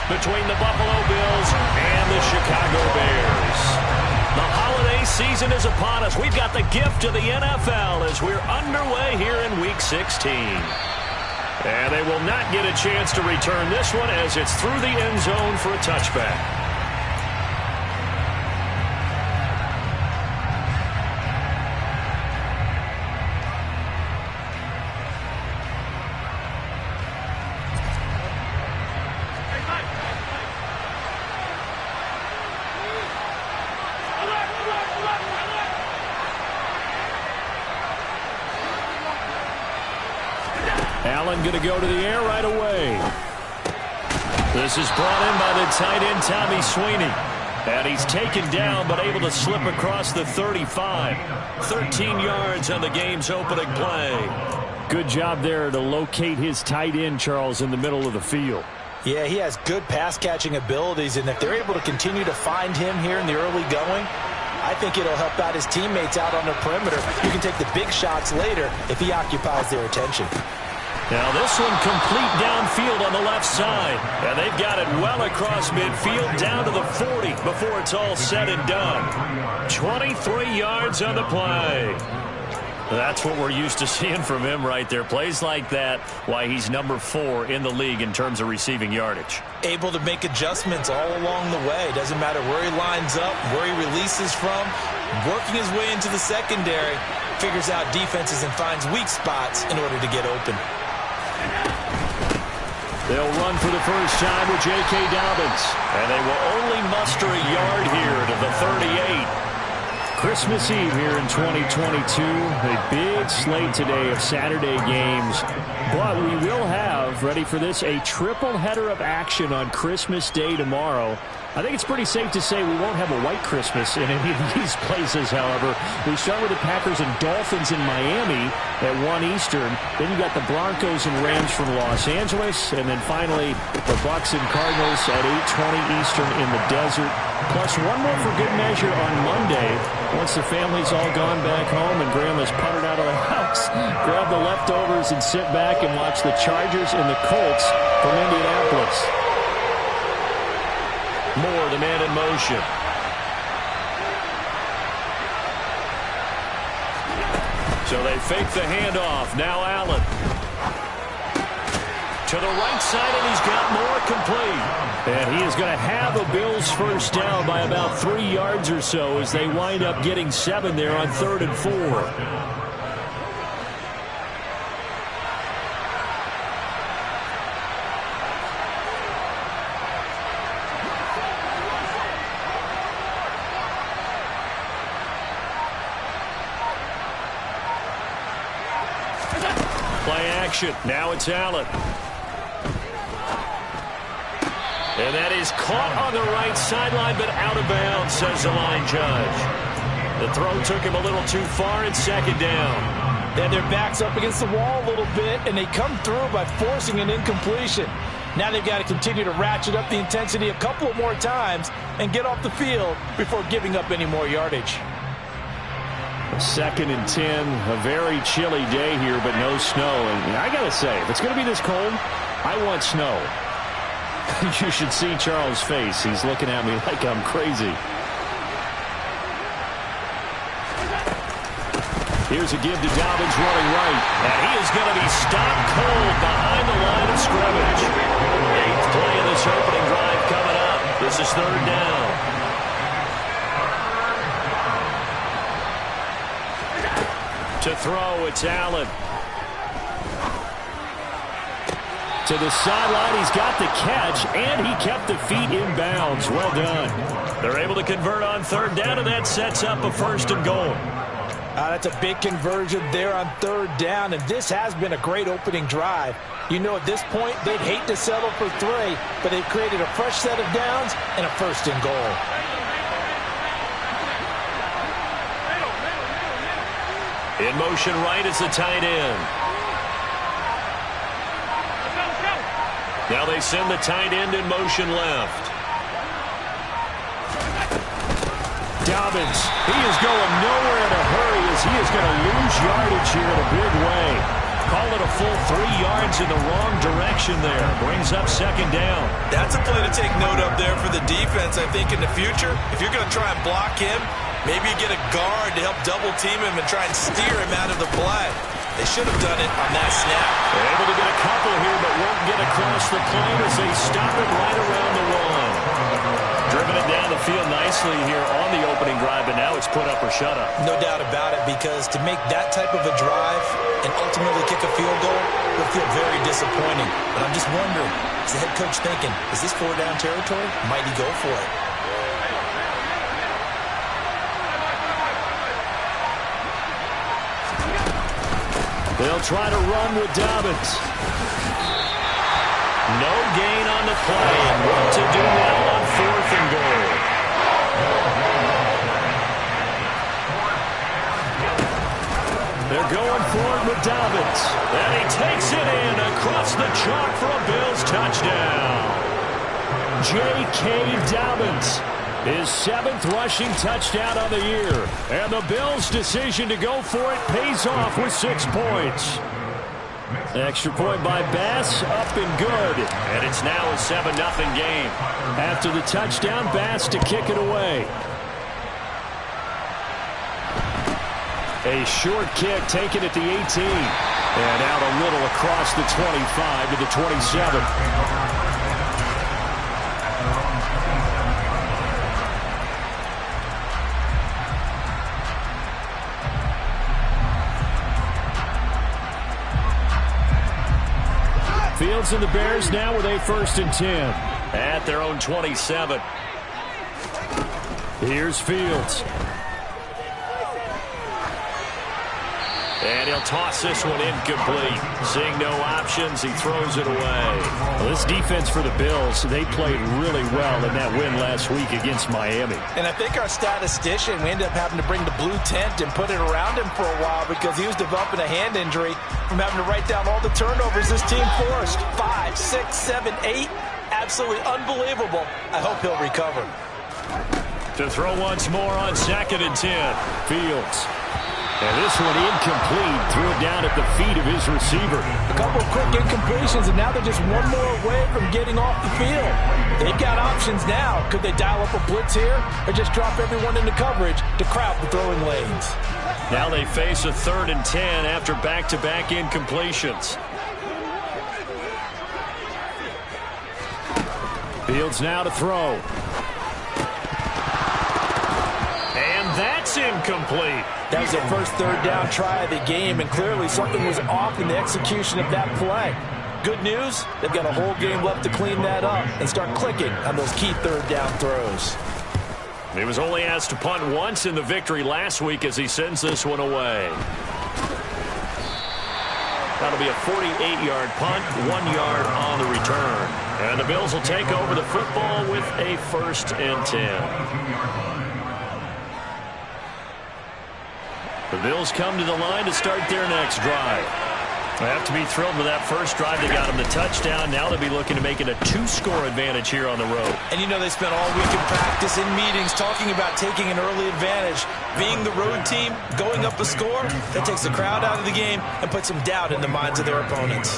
between the Buffalo Bills and the Chicago Bears. The holiday season is upon us. We've got the gift of the NFL as we're underway here in Week 16. And they will not get a chance to return this one as it's through the end zone for a touchback. Allen going to go to the air right away. This is brought in by the tight end, Tommy Sweeney. And he's taken down but able to slip across the 35. 13 yards on the game's opening play. Good job there to locate his tight end, Charles, in the middle of the field. Yeah, he has good pass-catching abilities, and if they're able to continue to find him here in the early going, I think it'll help out his teammates out on the perimeter. You can take the big shots later if he occupies their attention. Now this one complete downfield on the left side. And they've got it well across midfield down to the 40 before it's all said and done. 23 yards on the play. That's what we're used to seeing from him right there. Plays like that, why he's number 4 in the league in terms of receiving yardage. Able to make adjustments all along the way. Doesn't matter where he lines up, where he releases from. Working his way into the secondary. Figures out defenses and finds weak spots in order to get open. They'll run for the first time with J.K. Dobbins. And they will only muster a yard here to the 38. Christmas Eve here in 2022. A big slate today of Saturday games. But we will have, ready for this, a triple header of action on Christmas Day tomorrow. I think it's pretty safe to say we won't have a white Christmas in any of these places, however. We start with the Packers and Dolphins in Miami at 1 Eastern. Then you got the Broncos and Rams from Los Angeles. And then finally, the Bucs and Cardinals at 8:20 Eastern in the desert. Plus one more for good measure on Monday. Once the family's all gone back home and Grandma's puttered out of the house, grab the leftovers and sit back and watch the Chargers and the Colts from Indianapolis. Moore, the man in motion. So they fake the handoff. Now Allen. To the right side, and he's got Moore complete. And he is going to have a Bills first down by about 3 yards or so as they wind up getting 7 there on 3rd and 4. Play action. Now it's Allen. And that is caught on the right sideline, but out of bounds, says the line judge. The throw took him a little too far, and 2nd down. And their backs up against the wall a little bit, and they come through by forcing an incompletion. Now they've got to continue to ratchet up the intensity a couple more times and get off the field before giving up any more yardage. 2nd and 10, a very chilly day here, but no snow. And I got to say, if it's going to be this cold, I want snow. You should see Charles' face. He's looking at me like I'm crazy. Here's a give to Dobbins running right. And he is going to be stopped cold behind the line of scrimmage. 8th play of this opening drive coming up. This is 3rd down. To throw, it's Allen. To the sideline, he's got the catch, and he kept the feet in bounds. Well done. They're able to convert on 3rd down, and that sets up a 1st and goal. That's a big conversion there on 3rd down, and this has been a great opening drive. You know, at this point, they'd hate to settle for 3, but they've created a fresh set of downs and a 1st and goal. In motion right is the tight end. Now they send the tight end in motion left. Dobbins, he is going nowhere in a hurry as he is going to lose yardage here in a big way. Call it a full 3 yards in the wrong direction there. Brings up second down. That's a play to take note of there for the defense, I think, in the future. If you're going to try and block him, maybe you get a guard to help double team him and try and steer him out of the play. They should have done it on that snap. They're able to get a couple here, but won't get across the plane as they stop it right around the one. Driven it down the field nicely here on the opening drive, but now it's put up or shut up. No doubt about it, because to make that type of a drive and ultimately kick a field goal will feel very disappointing. But I'm just wondering, is the head coach thinking, is this 4-down territory? Might he go for it? They'll try to run with Dobbins. No gain on the play, and what to do now on 4th and goal. They're going for it with Dobbins. And he takes it in across the chalk for a Bills touchdown. J.K. Dobbins, his 7th rushing touchdown on the year. And the Bills' decision to go for it pays off with 6 points. Extra point by Bass, up and good. And it's now a 7-0 game. After the touchdown, Bass to kick it away. A short kick taken at the 18. And out a little across the 25 to the 27. Fields and the Bears now with a 1st and 10. At their own 27. Here's Fields. And he'll toss this one incomplete. Seeing no options, he throws it away. Well, this defense for the Bills, they played really well in that win last week against Miami. And I think our statistician, we ended up having to bring the blue tent and put it around him for a while because he was developing a hand injury from having to write down all the turnovers this team forced. 5, 6, 7, 8. Absolutely unbelievable. I hope he'll recover. To throw once more on 2nd and 10. Fields. And this one incomplete. Threw it down at the feet of his receiver. A couple of quick incompletions, and now they're just one more away from getting off the field. They've got options now. Could they dial up a blitz here or just drop everyone into coverage to crowd the throwing lanes? Now they face a 3rd and 10 after back-to-back incompletions. Fields now to throw. And that's incomplete. That was their first 3rd down try of the game, and clearly something was off in the execution of that play. Good news, they've got a whole game left to clean that up and start clicking on those key 3rd down throws. He was only asked to punt once in the victory last week as he sends this one away. That'll be a 48-yard punt, 1 yard on the return. And the Bills will take over the football with a 1st and 10. The Bills come to the line to start their next drive. They have to be thrilled with that first drive. They got them the touchdown. Now they'll be looking to make it a 2-score advantage here on the road. And you know they spent all week in practice, in meetings, talking about taking an early advantage. Being the road team, going up a score, that takes the crowd out of the game and puts some doubt in the minds of their opponents.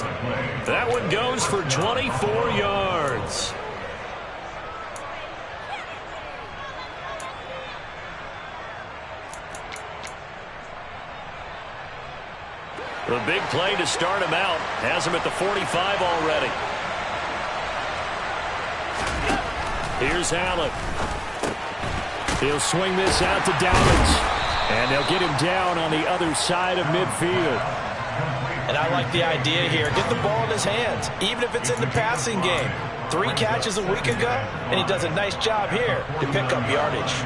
That one goes for 24 yards. The big play to start him out. Has him at the 45 already. Here's Allen. He'll swing this out to Dobbins. And they'll get him down on the other side of midfield. And I like the idea here. Get the ball in his hands, even if it's in the passing game. 3 catches a week ago, and he does a nice job here to pick up yardage.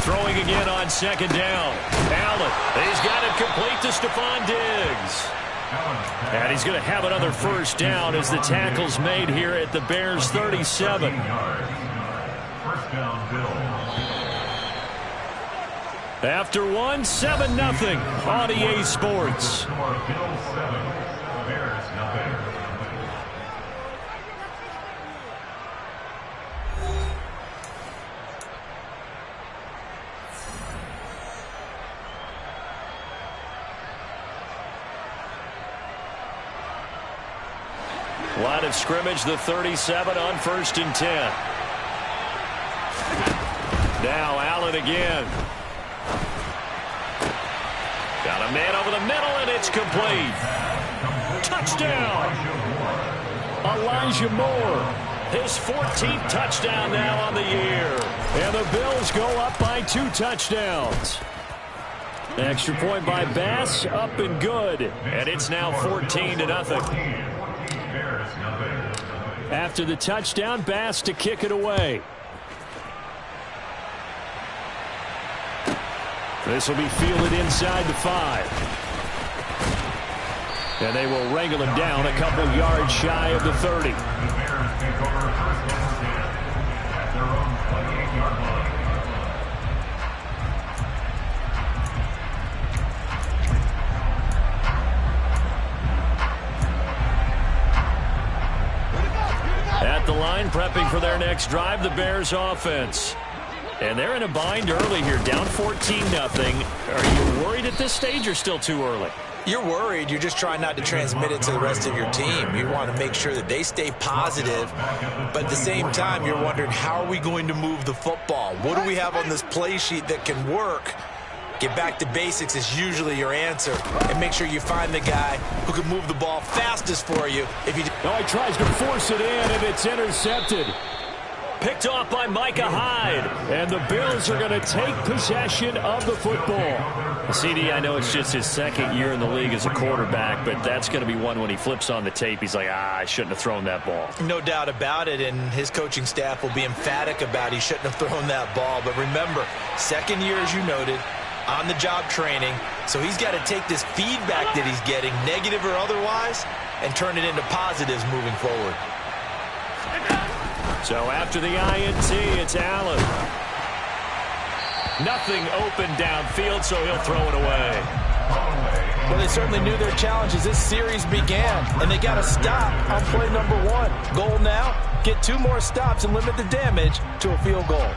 Throwing again on 2nd down. Allen, he's got it complete to Stephon Diggs. And he's going to have another 1st down as the tackle's made here at the Bears' 37. After one, 7-0 on EA Sports. Line of scrimmage, the 37 on 1st and 10. Now Allen again. Got a man over the middle, and it's complete. Touchdown! Elijah Moore. His 14th touchdown now on the year. And the Bills go up by 2 touchdowns. Extra point by Bass, up and good. And it's now 14-0. After the touchdown, Bass to kick it away. This will be fielded inside the 5. And they will wrangle him down a couple yards shy of the 30. At the line, prepping for their next drive, the Bears offense. And they're in a bind early here, down 14-0. Are you worried at this stage or still too early? You're worried. You're just trying not to transmit it to the rest of your team. You want to make sure that they stay positive, but at the same time, you're wondering, how are we going to move the football? What do we have on this play sheet that can work? Get back to basics is usually your answer, and make sure you find the guy who can move the ball fastest for you. If you he tries to force it in, and it's intercepted. Picked off by Micah Hyde. And the Bills are going to take possession of the football. CD, I know it's just his 2nd year in the league as a quarterback, but that's going to be one when he flips on the tape. He's like, I shouldn't have thrown that ball. No doubt about it, and his coaching staff will be emphatic about he shouldn't have thrown that ball. But remember, 2nd year, as you noted, on-the-job training. So he's got to take this feedback that he's getting, negative or otherwise, and turn it into positives moving forward. So after the INT, it's Allen. Nothing open downfield, so he'll throw it away. Well, they certainly knew their challenge as this series began, and they got to stop on play number 1. Goal now, get 2 more stops and limit the damage to a field goal.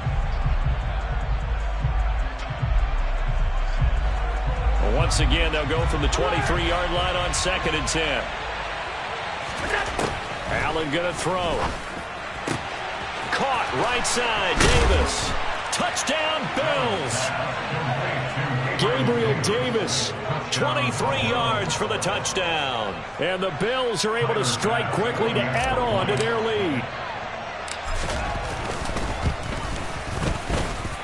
Well, once again, they'll go from the 23-yard line on 2nd and 10. Allen going to throw. Caught right side, Davis. Touchdown, Bills. Gabriel Davis. 23 yards for the touchdown. And the Bills are able to strike quickly to add on to their lead.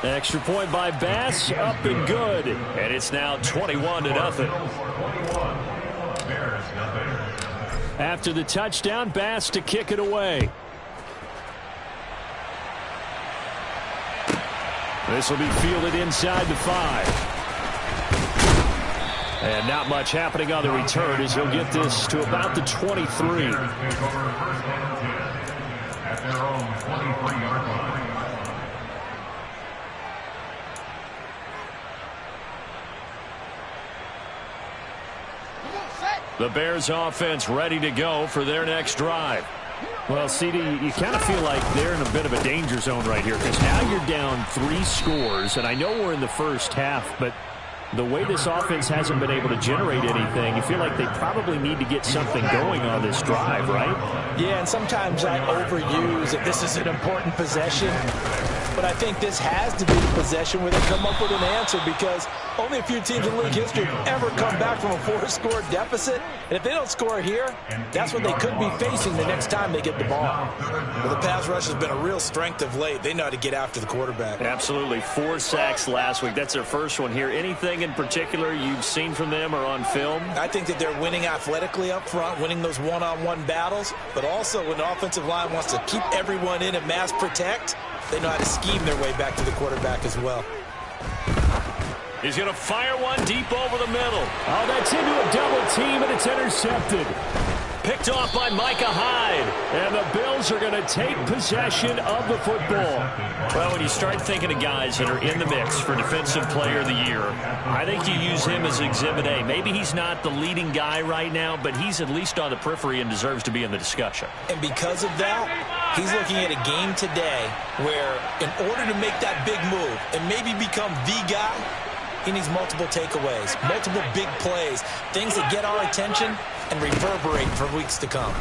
Extra point by Bass, up and good. And it's now 21-0. After the touchdown, Bass to kick it away. This will be fielded inside the 5. And not much happening on the return as he'll get this to about the 23. At their own 23-yard line. The Bears offense ready to go for their next drive. Well, CD, you kind of feel like they're in a bit of a danger zone right here because now you're down 3 scores, and I know we're in the first half, but the way this offense hasn't been able to generate anything, you feel like they probably need to get something going on this drive, right? Yeah, and sometimes I overuse that this is an important possession, but I think this has to be the possession where they come up with an answer because only a few teams in league history have ever come back from a 4-score deficit. And if they don't score here, that's what they could be facing the next time they get the ball. Well, the pass rush has been a real strength of late. They know how to get after the quarterback. Absolutely. 4 sacks last week. That's their first one here. Anything in particular you've seen from them or on film? I think that they're winning athletically up front, winning those one-on-one battles, but also when the offensive line wants to keep everyone in and mass protect, they know how to scheme their way back to the quarterback as well. He's going to fire one deep over the middle. Oh, that's into a double team, and it's intercepted. Picked off by Micah Hyde. And the Bills are going to take possession of the football. Well, when you start thinking of guys that are in the mix for Defensive Player of the Year, I think you use him as Exhibit A. Maybe he's not the leading guy right now, but he's at least on the periphery and deserves to be in the discussion. And because of that, he's looking at a game today where in order to make that big move and maybe become the guy, he needs multiple takeaways, multiple big plays, things that get our attention and reverberate for weeks to come.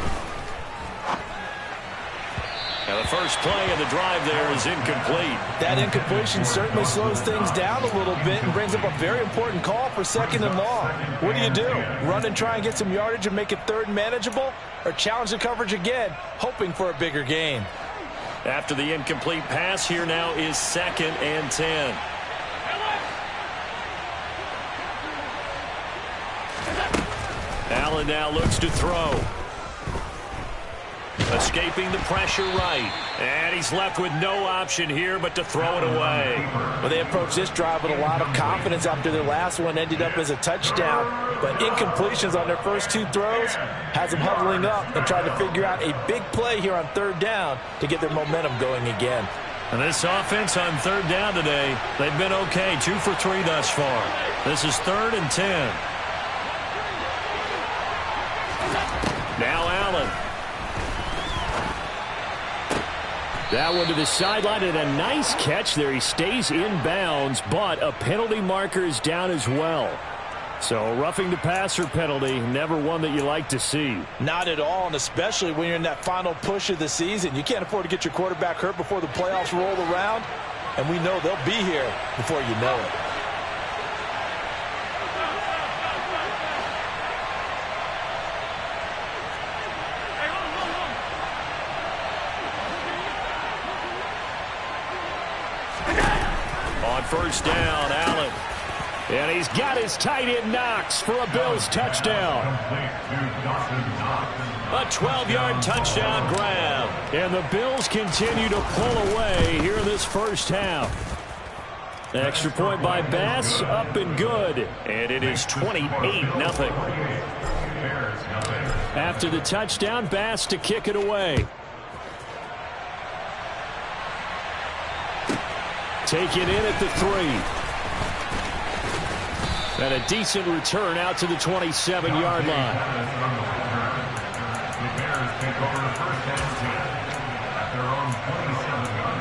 Now the first play of the drive there is incomplete. That incompletion certainly slows things down a little bit and brings up a very important call for 2nd and long. What do? Run and try and get some yardage and make it 3rd and manageable? Or challenge the coverage again, hoping for a bigger gain? After the incomplete pass, here now is 2nd and 10. Allen now looks to throw. Escaping the pressure right. And he's left with no option here but to throw it away. Well, they approached this drive with a lot of confidence after their last one ended up as a touchdown. But incompletions on their first 2 throws has them huddling up and trying to figure out a big play here on 3rd down to get their momentum going again. And this offense on 3rd down today, they've been okay. 2 for 3 thus far. This is 3rd and 10. Now Allen. That one to the sideline, and a nice catch there. He stays in bounds, but a penalty marker is down as well. So roughing the passer penalty, never one that you like to see. Not at all, and especially when you're in that final push of the season. You can't afford to get your quarterback hurt before the playoffs roll around, and we know they'll be here before you know it. First down, Allen. And he's got his tight end Knox for a Bills touchdown. A 12-yard touchdown grab. And the Bills continue to pull away here in this first half. Extra point by Bass, up and good. And it is 28-0. After the touchdown, Bass to kick it away. Take it in at the 3. And a decent return out to the 27-yard line. The Bears take over the 1st and 10 at their own 27-yard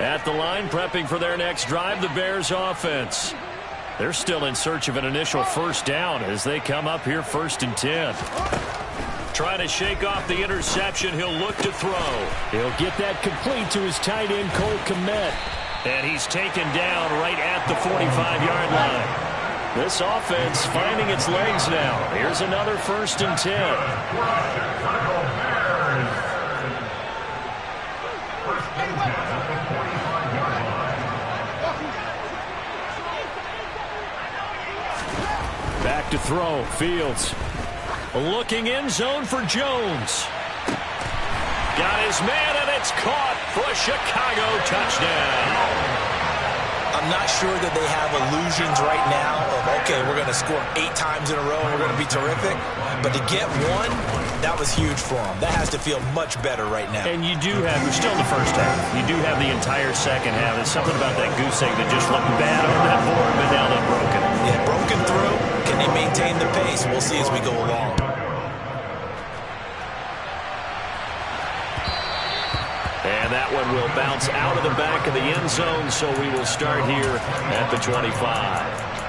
line. At the line, prepping for their next drive, the Bears offense. They're still in search of an initial first down as they come up here 1st and 10. Trying to shake off the interception. He'll look to throw. He'll get that complete to his tight end, Cole Kmet. And he's taken down right at the 45-yard line. This offense finding its legs now. Here's another 1st and 10. Back to throw. Fields. Looking in zone for Jones. Got his man, and it's caught for a Chicago touchdown. I'm not sure that they have illusions right now of, okay, we're going to score 8 times in a row and we're going to be terrific. But to get one, that was huge for them. That has to feel much better right now. And you do have, you're still in the first half. You do have the entire second half. There's something about that goose egg that just looked bad on that board, but now they're broken. Yeah, broken through. Can they maintain the pace? We'll see as we go along. And that one will bounce out of the back of the end zone, so we will start here at the 25.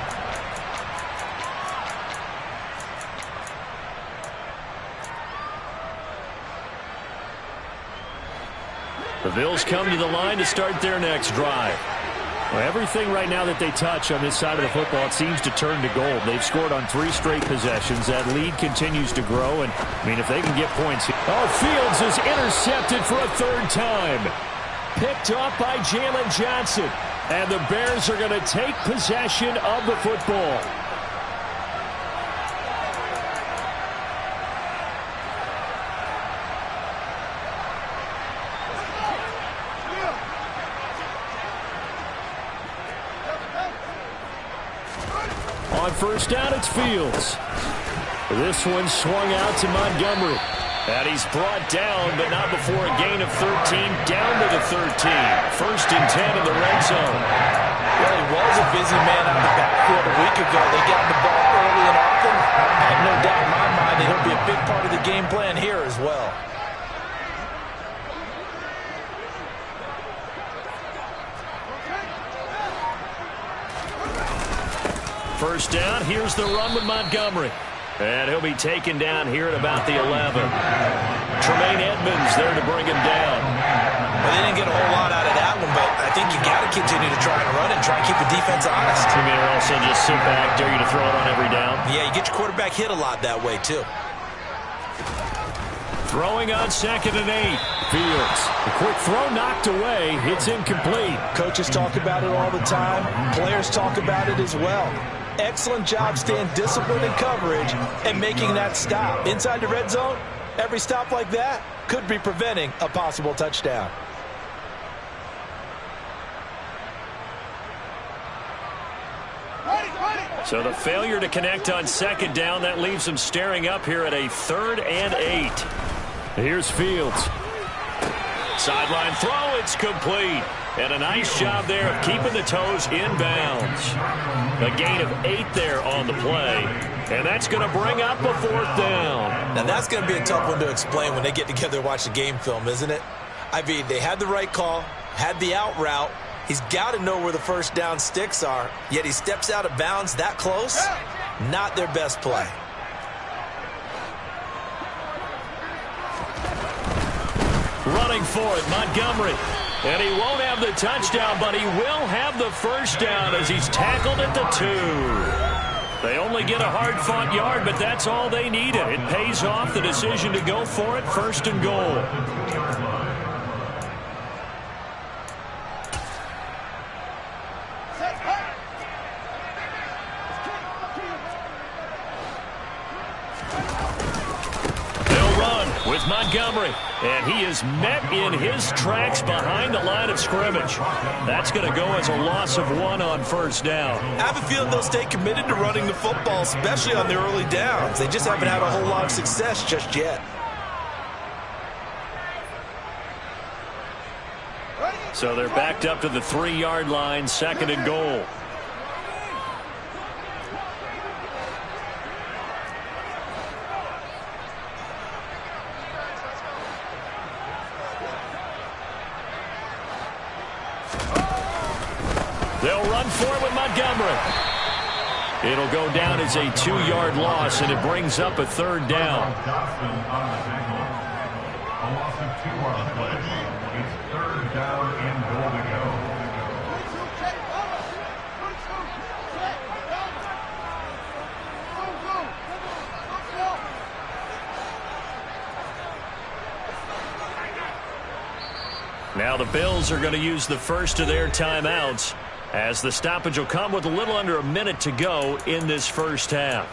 The Bills come to the line to start their next drive. Well, everything right now that they touch on this side of the football, it seems to turn to gold. They've scored on 3 straight possessions. That lead continues to grow, and, I mean, if they can get points. Oh, Fields is intercepted for a 3rd time. Picked up by Jalen Johnson. And the Bears are going to take possession of the football. On first down, it's Fields. This one swung out to Montgomery. And he's brought down, but not before a gain of 13, down to the 13. 1st and 10 in the red zone. Well, he was a busy man out of the backfield a week ago. They got the ball early and often. I have no doubt in my mind that he'll be a big part of the game plan here as well. First down, here's the run with Montgomery. And he'll be taken down here at about the 11. Tremaine Edmonds there to bring him down. Well, they didn't get a whole lot out of that one, but I think you got to continue to try and run and try and keep the defense honest. You mean, or also just sit back, dare you to throw it on every down? Yeah, you get your quarterback hit a lot that way, too. Throwing on 2nd and 8. Fields. The quick throw knocked away. It's incomplete. Coaches talk about it all the time. Players talk about it as well. Excellent job staying disciplined in coverage and making that stop. Inside the red zone, every stop like that could be preventing a possible touchdown. So the failure to connect on 2nd down, that leaves them staring up here at a 3rd and 8. Here's Fields. Sideline throw, it's complete. And a nice job there of keeping the toes in bounds. A gain of 8 there on the play. And that's going to bring up a 4th down. Now that's going to be a tough one to explain when they get together and watch the game film, isn't it? I mean, they had the right call, had the out route. He's got to know where the first down sticks are, yet he steps out of bounds that close. Not their best play. Running for it, Montgomery. And he won't have the touchdown, but he will have the first down as he's tackled at the 2. They only get a hard-fought yard, but that's all they needed. It pays off the decision to go for it, 1st and goal. With Montgomery, and he is met in his tracks behind the line of scrimmage. That's going to go as a loss of 1 on 1st down. I have a feeling they'll stay committed to running the football, especially on the early downs. They just haven't had a whole lot of success just yet. So they're backed up to the 3-yard line, 2nd and goal. They'll run for it with Montgomery. It'll go down as a 2-yard loss, and it brings up a 3rd down. A loss of 2 on the play. It's 3rd down and goal to go. Now the Bills are going to use the first of their timeouts, as the stoppage will come with a little under a minute to go in this first half.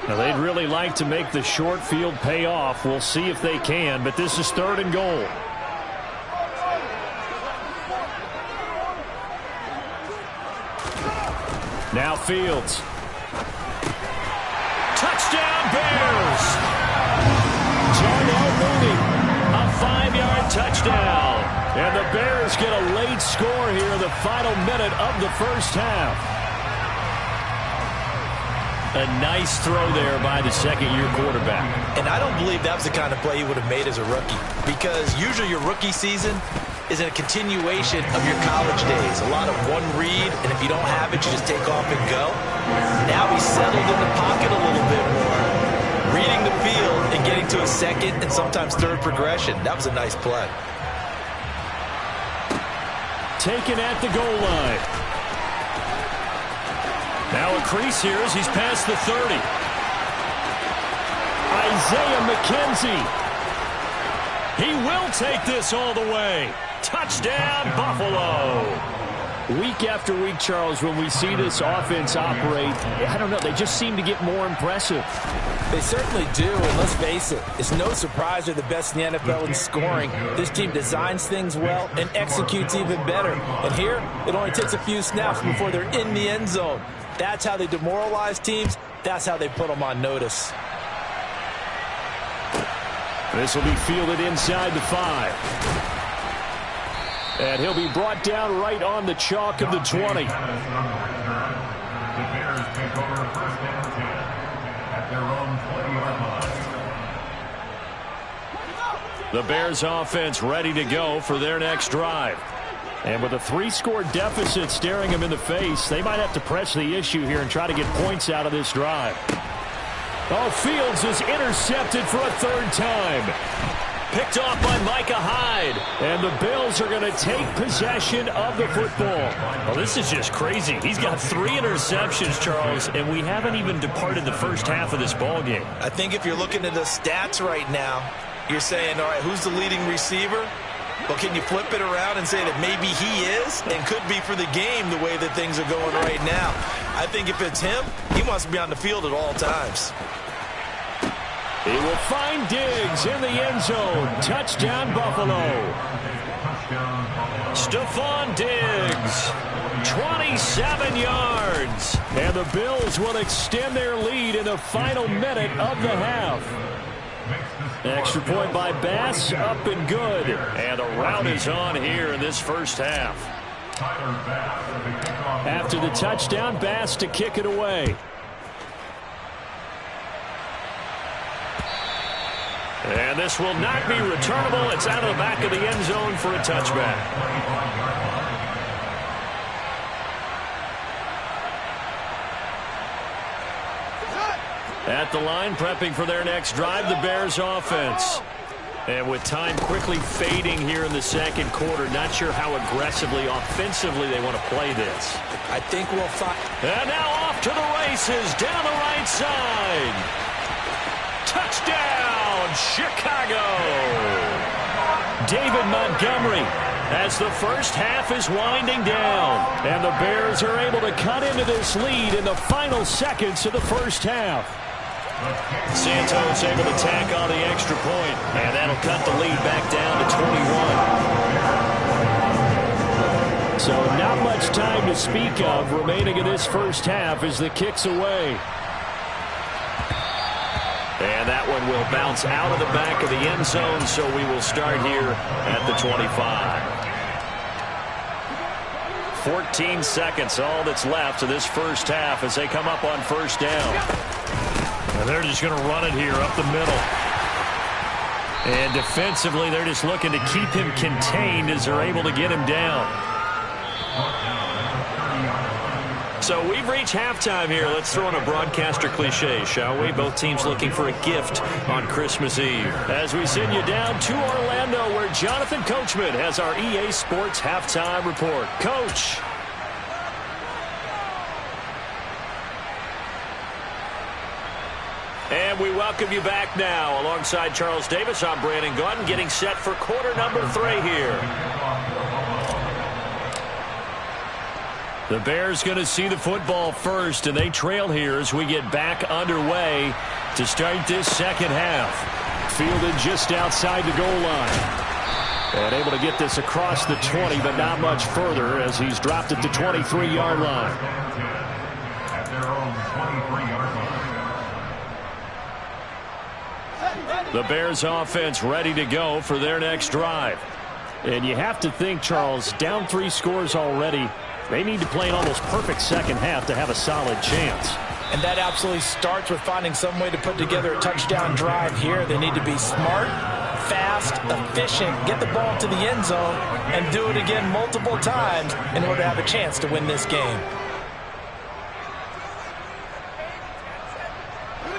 Now they'd really like to make the short field pay off. We'll see if they can, but this is 3rd and goal. Now Fields. Touchdown Bears! Darnell Mooney, a 5-yard touchdown. And the Bears get a late score here in the final minute of the first half. A nice throw there by the 2nd-year quarterback. And I don't believe that was the kind of play he would have made as a rookie, because usually your rookie season is a continuation of your college days. A lot of one read, and if you don't have it, you just take off and go. Now he's settled in the pocket a little bit more, reading the field and getting to a 2nd and sometimes 3rd progression. That was a nice play. Taken at the goal line. Now a crease here as he's past the 30. Isaiah McKenzie. He will take this all the way. Touchdown, Buffalo. Week after week, Charles, when we see this offense operate, I don't know, they just seem to get more impressive. They certainly do, and let's face it, it's no surprise they're the best in the NFL in scoring. This team designs things well and executes even better. And here, it only takes a few snaps before they're in the end zone. That's how they demoralize teams. That's how they put them on notice. This will be fielded inside the 5. And he'll be brought down right on the chalk of the 20. The Bears take over 1st and 10 at their own 20-yard line. The Bears offense ready to go for their next drive. And with a 3-score deficit staring them in the face, they might have to press the issue here and try to get points out of this drive. Oh, Fields is intercepted for a 3rd time. Picked off by Micah Hyde. And the Bills are going to take possession of the football. Well, this is just crazy. He's got 3 interceptions, Charles, and we haven't even departed the first half of this ball game. I think if you're looking at the stats right now, you're saying, all right, who's the leading receiver? Well, can you flip it around and say that maybe he is and could be for the game the way that things are going right now? I think if it's him, he wants to be on the field at all times. He will find Diggs in the end zone. Touchdown, Buffalo. Stephon Diggs, 27 yards. And the Bills will extend their lead in the final minute of the half. Extra point by Bass, up and good. And the route is on here in this first half. After the touchdown, Bass to kick it away. And this will not be returnable. It's out of the back of the end zone for a touchback. At the line, prepping for their next drive, the Bears offense. And with time quickly fading here in the second quarter, not sure how aggressively, offensively they want to play this. I think we'll find. And now off to the races, down the right side. Touchdown, Chicago! David Montgomery as the first half is winding down. And the Bears are able to cut into this lead in the final seconds of the first half. Santos able to tack on the extra point, and that'll cut the lead back down to 21. So not much time to speak of remaining in this first half as the kick's away. And that one will bounce out of the back of the end zone, so we will start here at the 25. 14 seconds, all that's left of this first half as they come up on first down. And they're just going to run it here up the middle. And defensively, they're just looking to keep him contained as they're able to get him down. So we've reached halftime here. Let's throw in a broadcaster cliche, shall we? Both teams looking for a gift on Christmas Eve. As we send you down to Orlando, where Jonathan Coachman has our EA Sports halftime report. Coach. And we welcome you back now. Alongside Charles Davis, I'm Brandon Gaudin, getting set for quarter number 3 here. The Bears going to see the football first, and they trail here as we get back underway to start this second half. Fielded just outside the goal line. And able to get this across the 20, but not much further as he's dropped at the 23-yard line. At their own 23-yard line. The Bears offense ready to go for their next drive. And you have to think, Charles, down 3 scores already. They need to play an almost perfect second half to have a solid chance. And that absolutely starts with finding some way to put together a touchdown drive here. They need to be smart, fast, efficient, get the ball to the end zone, and do it again multiple times in order to have a chance to win this game.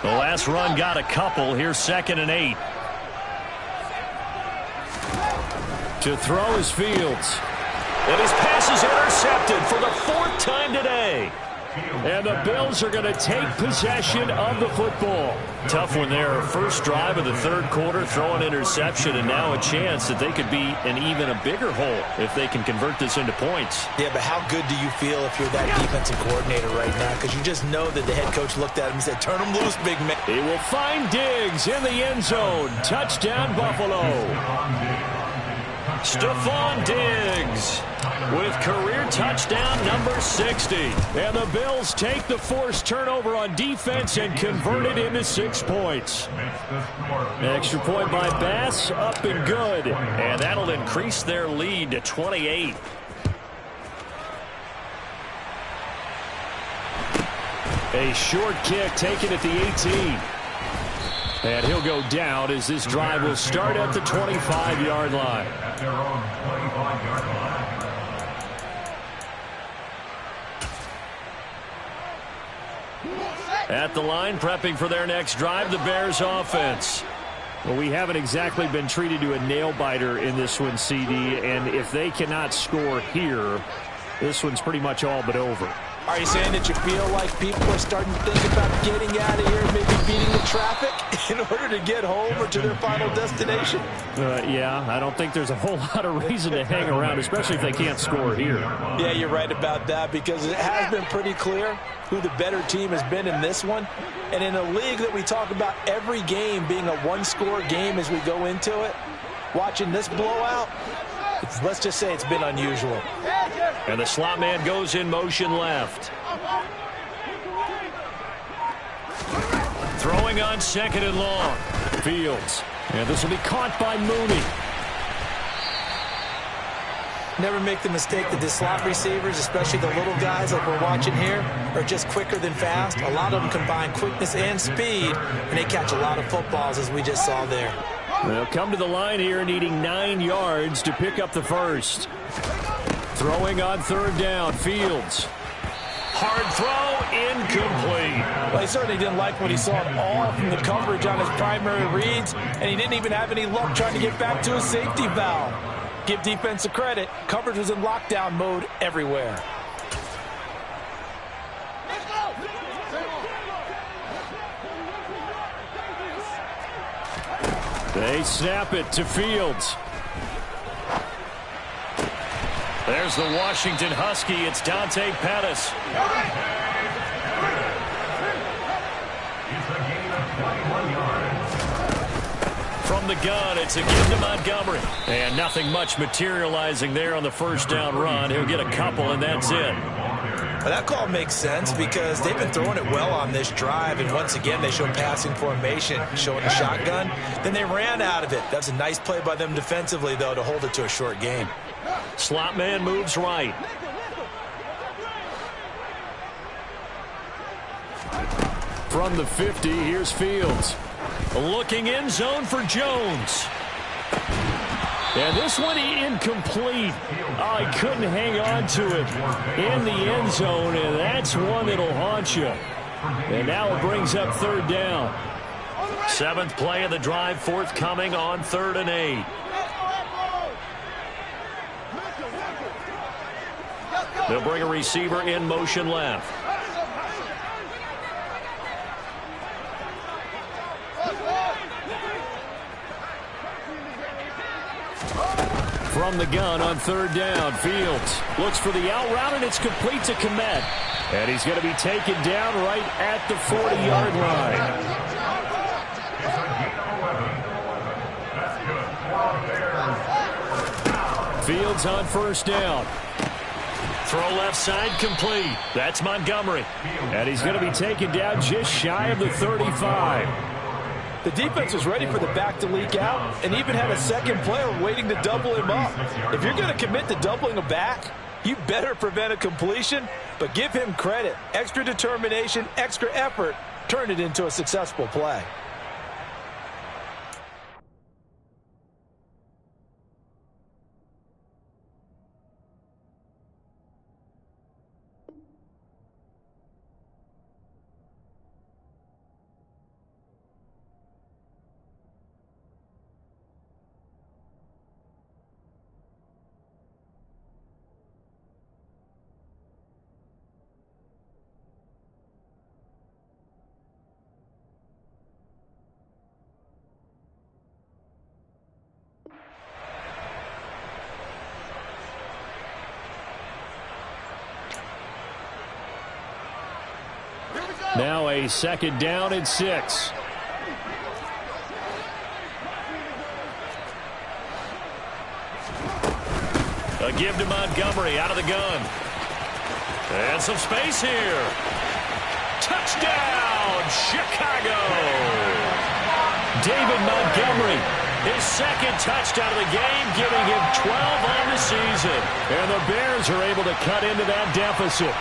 The last run got a couple. Here's 2nd and 8. To throw is Fields. And his pass is intercepted for the 4th time today. And the Bills are going to take possession of the football. Tough one there. First drive of the 3rd quarter, throw an interception, and now a chance that they could be in even a bigger hole if they can convert this into points. Yeah, but how good do you feel if you're that defensive coordinator right now? Because you just know that the head coach looked at him and said, turn him loose, big man. He will find Diggs in the end zone. Touchdown, Buffalo. Stephon Diggs with career touchdown number 60. And the Bills take the forced turnover on defense and convert it into 6 points. Extra point by Bass, up and good. And that'll increase their lead to 28. A short kick taken at the 18. And he'll go down as this drive will start at the 25-yard line. At their own 25-yard line. At the line, prepping for their next drive, the Bears offense. Well, we haven't exactly been treated to a nail-biter in this one, CD, and if they cannot score here, this one's pretty much all but over. Are you saying that you feel like people are starting to think about getting out of here, maybe beating the traffic in order to get home or to their final destination? Yeah, I don't think there's a whole lot of reason to hang around, especially if they can't score here. Yeah, you're right about that, because it has been pretty clear who the better team has been in this one. And in a league that we talk about every game being a one-score game as we go into it, watching this blowout, let's just say it's been unusual. And the slot man goes in motion left. Throwing on second and long. Fields. And this will be caught by Mooney. Never make the mistake that the slot receivers, especially the little guys like we're watching here, are just quicker than fast. A lot of them combine quickness and speed, and they catch a lot of footballs, as we just saw there. They'll come to the line here needing 9 yards to pick up the first. Throwing on third down, Fields. Hard throw, incomplete. Well, he certainly didn't like what he saw at all from the coverage on his primary reads, and he didn't even have any luck trying to get back to his safety valve. Give defense a credit. Coverage was in lockdown mode everywhere. They snap it to Fields. There's the Washington Husky. It's Dante Pettis. From the gun, it's a give to Montgomery. And nothing much materializing there on the first down run. He'll get a couple, and that's it. Well, that call makes sense because they've been throwing it well on this drive, and once again they show passing formation, showing the shotgun. Then they ran out of it. That's a nice play by them defensively, though, to hold it to a short game. Slot man moves right. From the 50, here's Fields. Looking in zone for Jones. And this one incomplete. Oh, he couldn't hang on to it in the end zone, and that's one that'll haunt you. And now it brings up third down. 7th play of the drive forthcoming on 3rd and 8. They'll bring a receiver in motion left. From the gun on 3rd down, Fields looks for the out route, and it's complete to Kmet. And he's going to be taken down right at the 40-yard line. Fields on first down. Throw left side, complete. That's Montgomery. And he's going to be taken down just shy of the 35. The defense was ready for the back to leak out and even had a second player waiting to double him up. If you're going to commit to doubling a back, you better prevent a completion, but give him credit. Extra determination, extra effort, turn it into a successful play. Now a second down and 6. A give to Montgomery out of the gun. And some space here. Touchdown, Chicago. David Montgomery, his second touchdown of the game, giving him 12 on the season. And the Bears are able to cut into that deficit.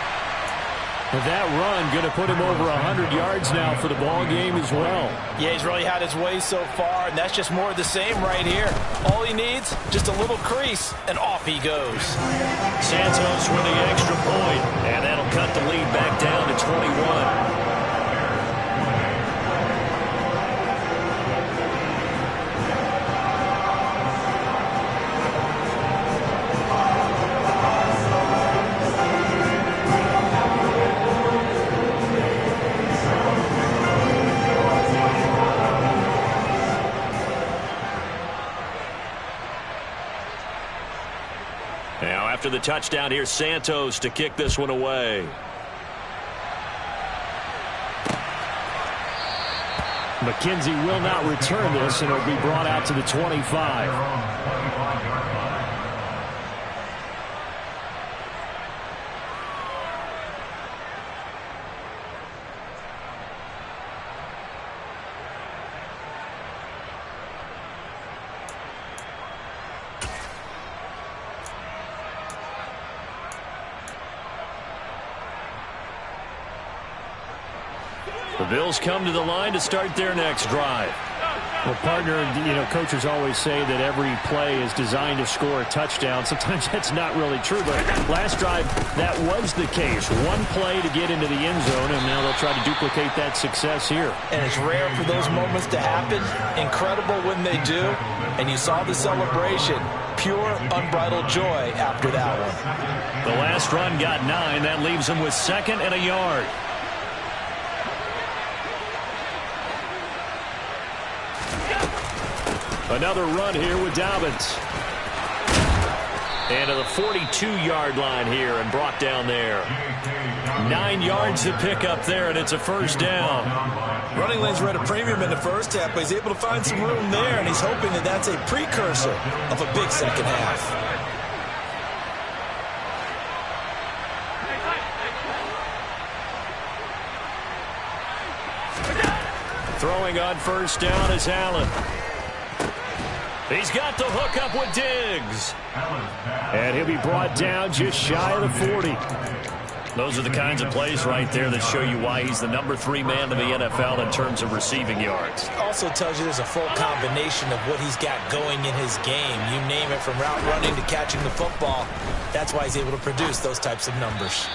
That run going to put him over 100 yards now for the ball game as well. Yeah, he's really had his way so far, and that's just more of the same right here. All he needs, just a little crease, and off he goes. Santos with the extra point, and that'll cut the lead back down to 21. After the touchdown, here's Santos to kick this one away. McKenzie will not return this, and it'll be brought out to the 25. The Bills come to the line to start their next drive. Well, partner, coaches always say that every play is designed to score a touchdown. Sometimes that's not really true, but last drive, that was the case. One play to get into the end zone, and now they'll try to duplicate that success here. And it's rare for those moments to happen. Incredible when they do. And you saw the celebration. Pure, unbridled joy after that one. The last run got 9. That leaves them with 2nd and a yard. Another run here with Dobbins. And to the 42-yard line here and brought down there. 9 yards to pick up there, and it's a first down. Running lanes were at a premium in the first half, but he's able to find some room there, and he's hoping that that's a precursor of a big second half. Throwing on first down is Allen. He's got the hook up with Diggs. And he'll be brought down just shy of the 40. Those are the kinds of plays right there that show you why he's the number 3 man in the NFL in terms of receiving yards. Also tells you there's a full combination of what he's got going in his game. You name it, from route running to catching the football. That's why he's able to produce those types of numbers.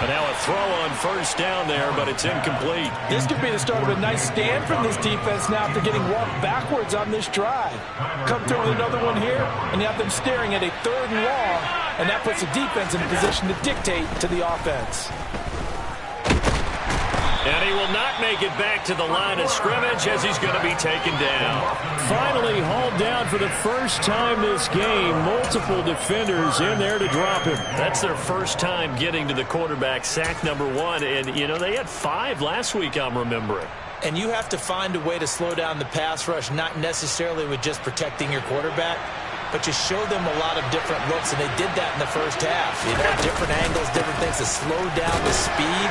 And now a throw on first down there, but it's incomplete. This could be the start of a nice stand from this defense now after getting walked backwards on this drive. Come through with another one here, and you have them staring at a 3rd and long, and that puts the defense in a position to dictate to the offense. And he will not make it back to the line of scrimmage as he's going to be taken down. Finally hauled down for the first time this game. Multiple defenders in there to drop him. That's their first time getting to the quarterback, sack number 1. And, they had 5 last week, I'm remembering. And you have to find a way to slow down the pass rush, not necessarily with just protecting your quarterback, but you show them a lot of different looks, and they did that in the first half. Different angles, different things to slow down the speed.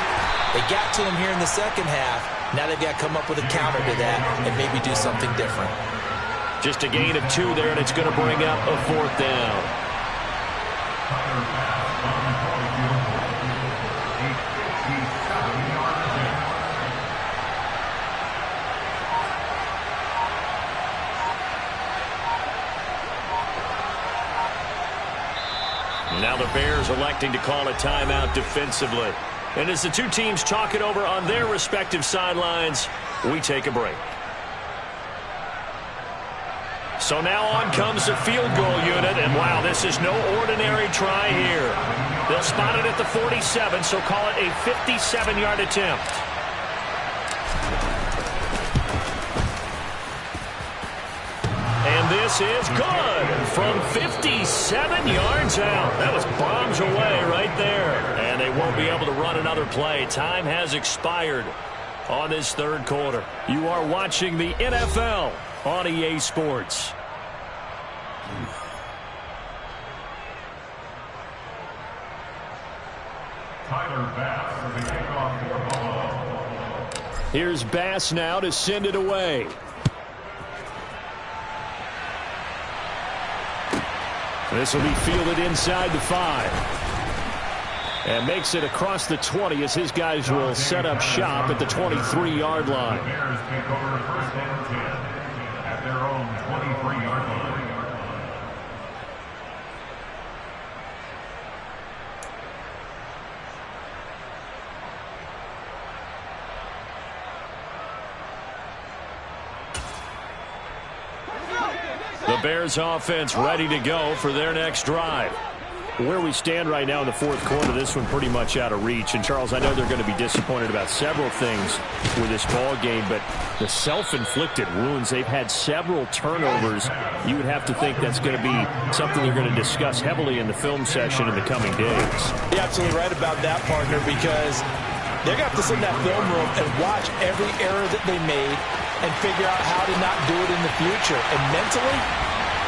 They got to him here in the second half. Now they've got to come up with a counter to that and maybe do something different. Just a gain of 2 there, and it's going to bring up a 4th down. Now the Bears electing to call a timeout defensively. And as the two teams talk it over on their respective sidelines, we take a break. So now on comes the field goal unit, and wow, this is no ordinary try here. They'll spot it at the 47, so call it a 57-yard attempt. And this is good from 57 yards out. That was bombs away right there. And they won't be able to run another play. Time has expired on this third quarter. You are watching the NFL on EA Sports. Tyler Bass for the kickoff for Buffalo. Here's Bass now to send it away. This will be fielded inside the 5. And makes it across the 20 as his guys will set up shop at the 23-yard line. The Bears take over first and 10 at their own 23-yard line. The Bears offense ready to go for their next drive. Where we stand right now in the fourth quarter, this one pretty much out of reach. And, Charles, I know they're going to be disappointed about several things with this ball game, but the self-inflicted wounds, they've had several turnovers. You would have to think that's going to be something you're going to discuss heavily in the film session in the coming days. You're absolutely right about that, partner, because they're going to have to sit in that film room and watch every error that they made and figure out how to not do it in the future. And mentally,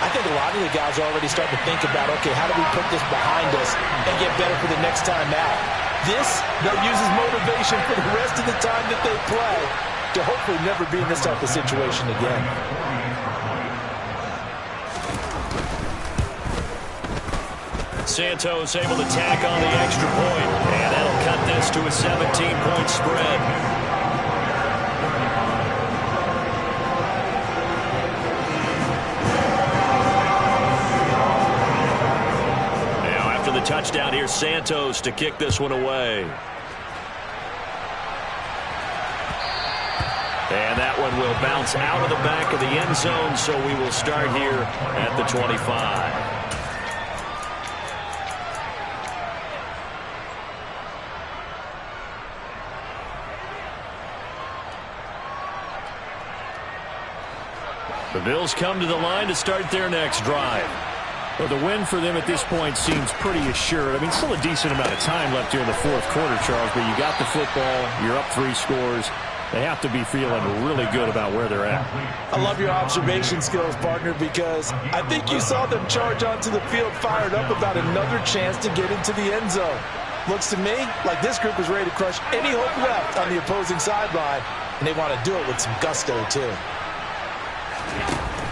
I think a lot of the guys are already starting to think about, okay, how do we put this behind us and get better for the next time out? This, they'll use as motivation for the rest of the time that they play to hopefully never be in this type of situation again. Santos able to tack on the extra point, and that'll cut this to a 17-point spread. Touchdown here, Santos to kick this one away. And that one will bounce out of the back of the end zone, so we will start here at the 25. The Bills come to the line to start their next drive. Well, the win for them at this point seems pretty assured. I mean, still a decent amount of time left here in the fourth quarter, Charles, but you got the football, you're up 3 scores. They have to be feeling really good about where they're at. I love your observation skills, partner, because I think you saw them charge onto the field fired up about another chance to get into the end zone. Looks to me like this group is ready to crush any hope left on the opposing sideline, and they want to do it with some gusto, too.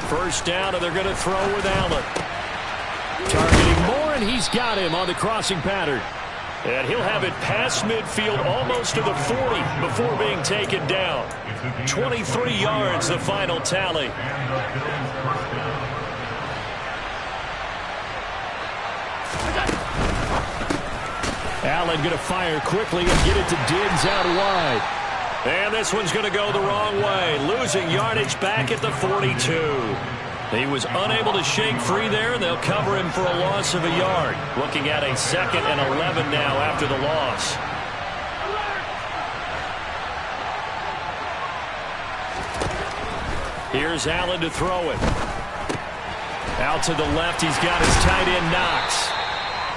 First down, and they're going to throw with Allen. Targeting Moore, and he's got him on the crossing pattern. And he'll have it past midfield almost to the 40 before being taken down. 23 yards, the final tally. Allen going to fire quickly and get it to Diggs out wide. And this one's going to go the wrong way. Losing yardage back at the 42. He was unable to shake free there, and they'll cover him for a loss of a yard. Looking at a 2nd and 11 now after the loss. Here's Allen to throw it. Out to the left, he's got his tight end Knox.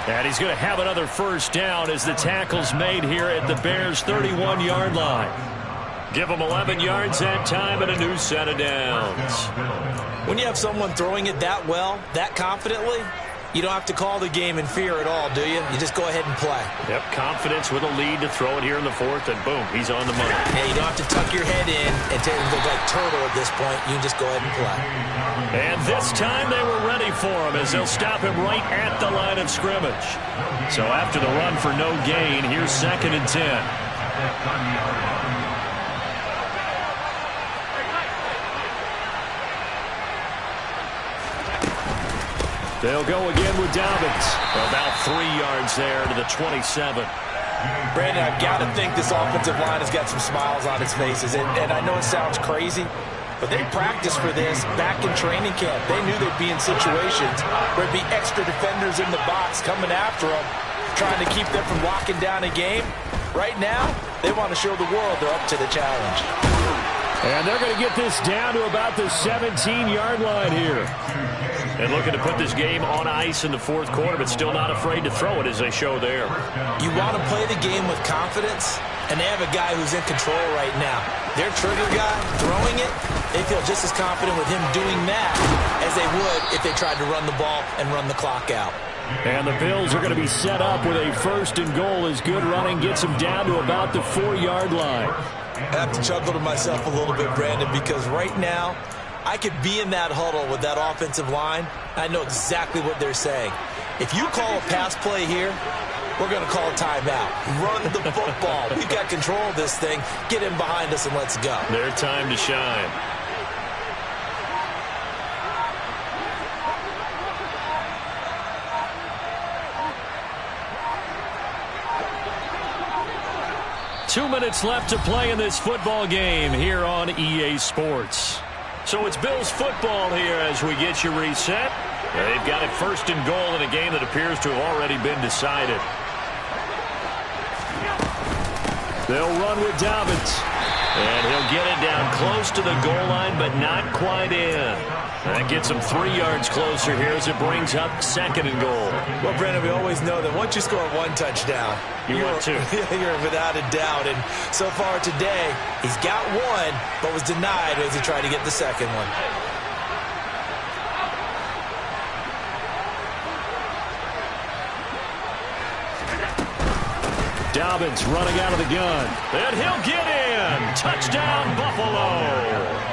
And he's going to have another first down as the tackle's made here at the Bears' 31-yard line. Give them 11 yards that time and a new set of downs. When you have someone throwing it that well, that confidently, you don't have to call the game in fear at all, do you? You just go ahead and play. Yep, confidence with a lead to throw it here in the 4th, and boom, he's on the money. Yeah, you don't have to tuck your head in and look like turtle at this point. You can just go ahead and play. And this time they were ready for him as they'll stop him right at the line of scrimmage. So after the run for no gain, here's 2nd and 10. They'll go again with Dobbins. About 3 yards there to the 27. Brandon, I've got to think this offensive line has got some smiles on its faces. And I know it sounds crazy, but they practiced for this back in training camp. They knew they'd be in situations where there'd be extra defenders in the box coming after them, trying to keep them from locking down a game. Right now, they want to show the world they're up to the challenge. And they're going to get this down to about the 17-yard line here. And looking to put this game on ice in the 4th quarter, but still not afraid to throw it as they show there. You want to play the game with confidence, and they have a guy who's in control right now. Their trigger guy, throwing it, they feel just as confident with him doing that as they would if they tried to run the ball and run the clock out. And the Bills are going to be set up with a 1st and goal as good running gets them down to about the 4-yard line. I have to chuckle to myself a little bit, Brandon, because right now I could be in that huddle with that offensive line. I know exactly what they're saying. If you call a pass play here, we're going to call a timeout. Run the football. We've got control of this thing. Get him behind us and let's go. Their time to shine. Two minutes left to play in this football game here on EA Sports. So it's Bills football here as we get you reset. They've got it first and goal in a game that appears to have already been decided. They'll run with Dobbins. And he'll get it down close to the goal line, but not quite in. That gets him 3 yards closer here as it brings up second and goal. Well, Brandon, we always know that once you score one touchdown, you want two. You're without a doubt. And so far today, he's got one, but was denied as he tried to get the second one. Dobbins running out of the gun. And he'll get in. Touchdown, Buffalo.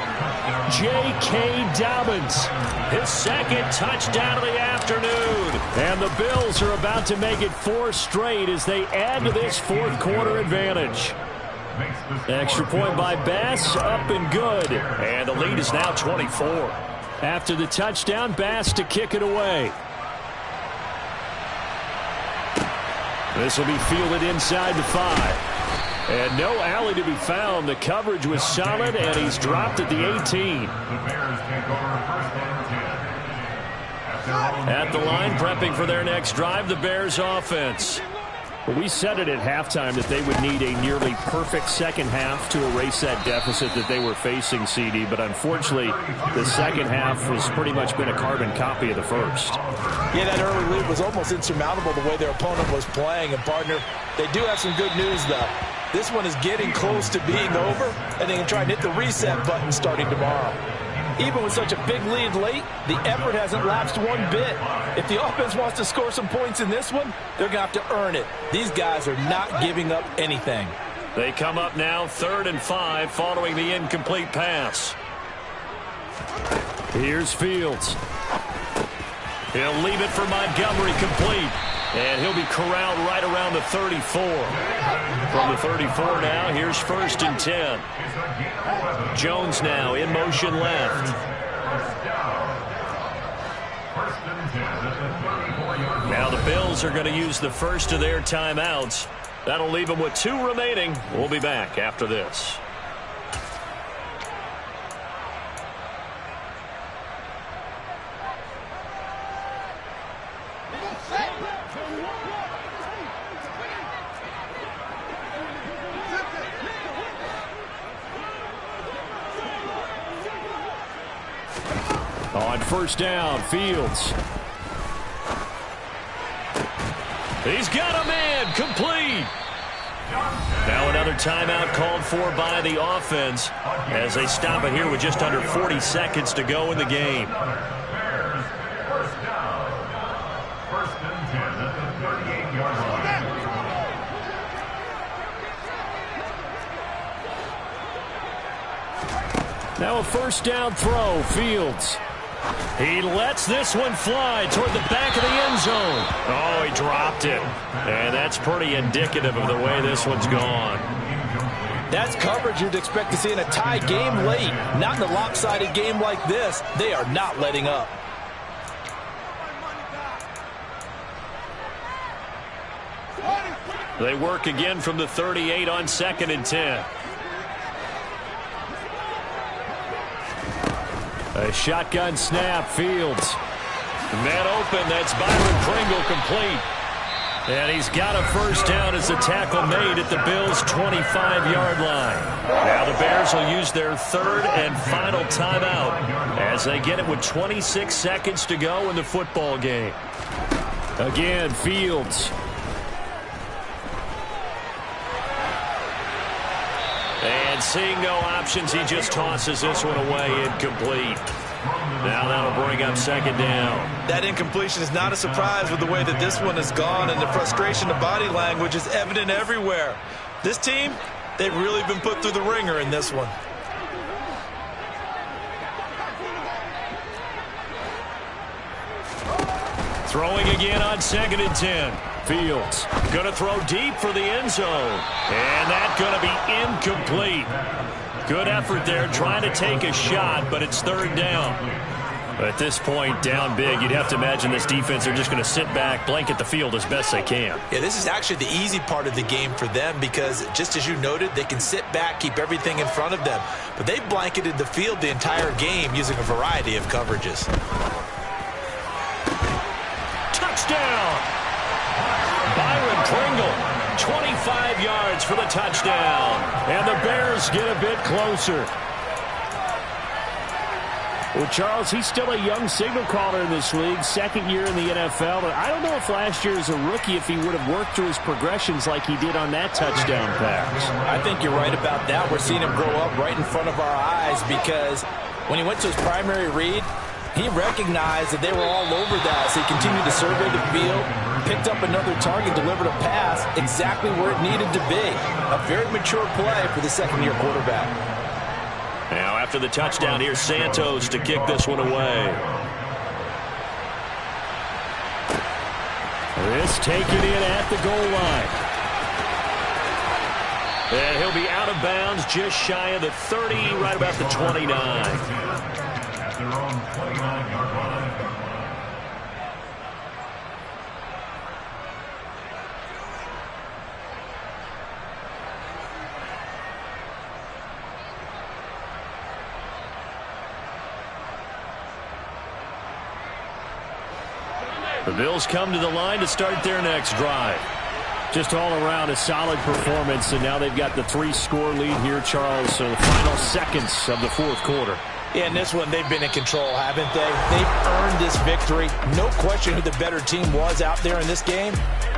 J.K. Dobbins. His second touchdown of the afternoon. And the Bills are about to make it 4 straight as they add to this fourth quarter advantage. Extra point by Bass, up and good. And the lead is now 24. After the touchdown, Bass to kick it away. This will be fielded inside the 5. And no alley to be found. The coverage was solid, and he's dropped at the 18. The Bears take over first and 10. At the line, prepping for their next drive, the Bears offense. We said it at halftime that they would need a nearly perfect second half to erase that deficit that they were facing, CD. But unfortunately, the second half has pretty much been a carbon copy of the first. Yeah, that early lead was almost insurmountable the way their opponent was playing. And, partner, they do have some good news, though. This one is getting close to being over, and they can try and hit the reset button starting tomorrow. Even with such a big lead late, the effort hasn't lapsed one bit. If the offense wants to score some points in this one, they're going to have to earn it. These guys are not giving up anything. They come up now 3rd and 5 following the incomplete pass. Here's Fields. He'll leave it for Montgomery complete. And he'll be corralled right around the 34. From the 34 now, here's 1st and 10. Jones now in motion left. Now the Bills are going to use the first of their timeouts. That'll leave them with 2 remaining. We'll be back after this. On first down, Fields. He's got a man complete. Now another timeout called for by the offense as they stop it here with just under 40 seconds to go in the game. Bears, first down. 1st and 10 at the 38-yard line. Now a first down throw, Fields. He lets this one fly toward the back of the end zone. Oh, he dropped it. And that's pretty indicative of the way this one's gone. That's coverage you'd expect to see in a tie game late. Not in a lopsided game like this. They are not letting up. They work again from the 38 on 2nd and 10. A shotgun snap, Fields. Man open, that's Byron Pringle complete. And he's got a first down as the tackle made at the Bills' 25-yard line. Now the Bears will use their 3rd and final timeout as they get it with 26 seconds to go in the football game. Again, Fields. And seeing no options, he just tosses this one away incomplete. Now that'll bring up 2nd down. That incompletion is not a surprise with the way that this one has gone, and the frustration of body language is evident everywhere. This team, they've really been put through the ringer in this one. Throwing again on 2nd and 10. Fields. Going to throw deep for the end zone. And that's going to be incomplete. Good effort there trying to take a shot, but it's third down. At this point, down big, you'd have to imagine this defense are just going to sit back, blanket the field as best they can. Yeah, this is actually the easy part of the game for them because, just as you noted, they can sit back, keep everything in front of them. But they've blanketed the field the entire game using a variety of coverages. Touchdown! Byron Pringle, 25 yards for the touchdown. And the Bears get a bit closer. Well, Charles, he's still a young signal caller in this league, second year in the NFL. But I don't know if last year as a rookie, if he would have worked through his progressions like he did on that touchdown pass. I think you're right about that. We're seeing him grow up right in front of our eyes because when he went to his primary read, he recognized that they were all over that. So he continued to survey the field, picked up another target, delivered a pass exactly where it needed to be. A very mature play for the second-year quarterback. Now, after the touchdown, here's Santos to kick this one away. This taken in at the goal line. And he'll be out of bounds just shy of the 30, right about the 29. At their own 29-yard line. The Bills come to the line to start their next drive. Just all around a solid performance, and now they've got the 3-score lead here, Charles, so the final seconds of the fourth quarter. Yeah, in this one, they've been in control, haven't they? They've earned this victory. No question who the better team was out there in this game.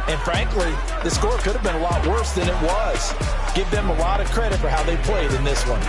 And frankly, the score could have been a lot worse than it was. Give them a lot of credit for how they played in this one.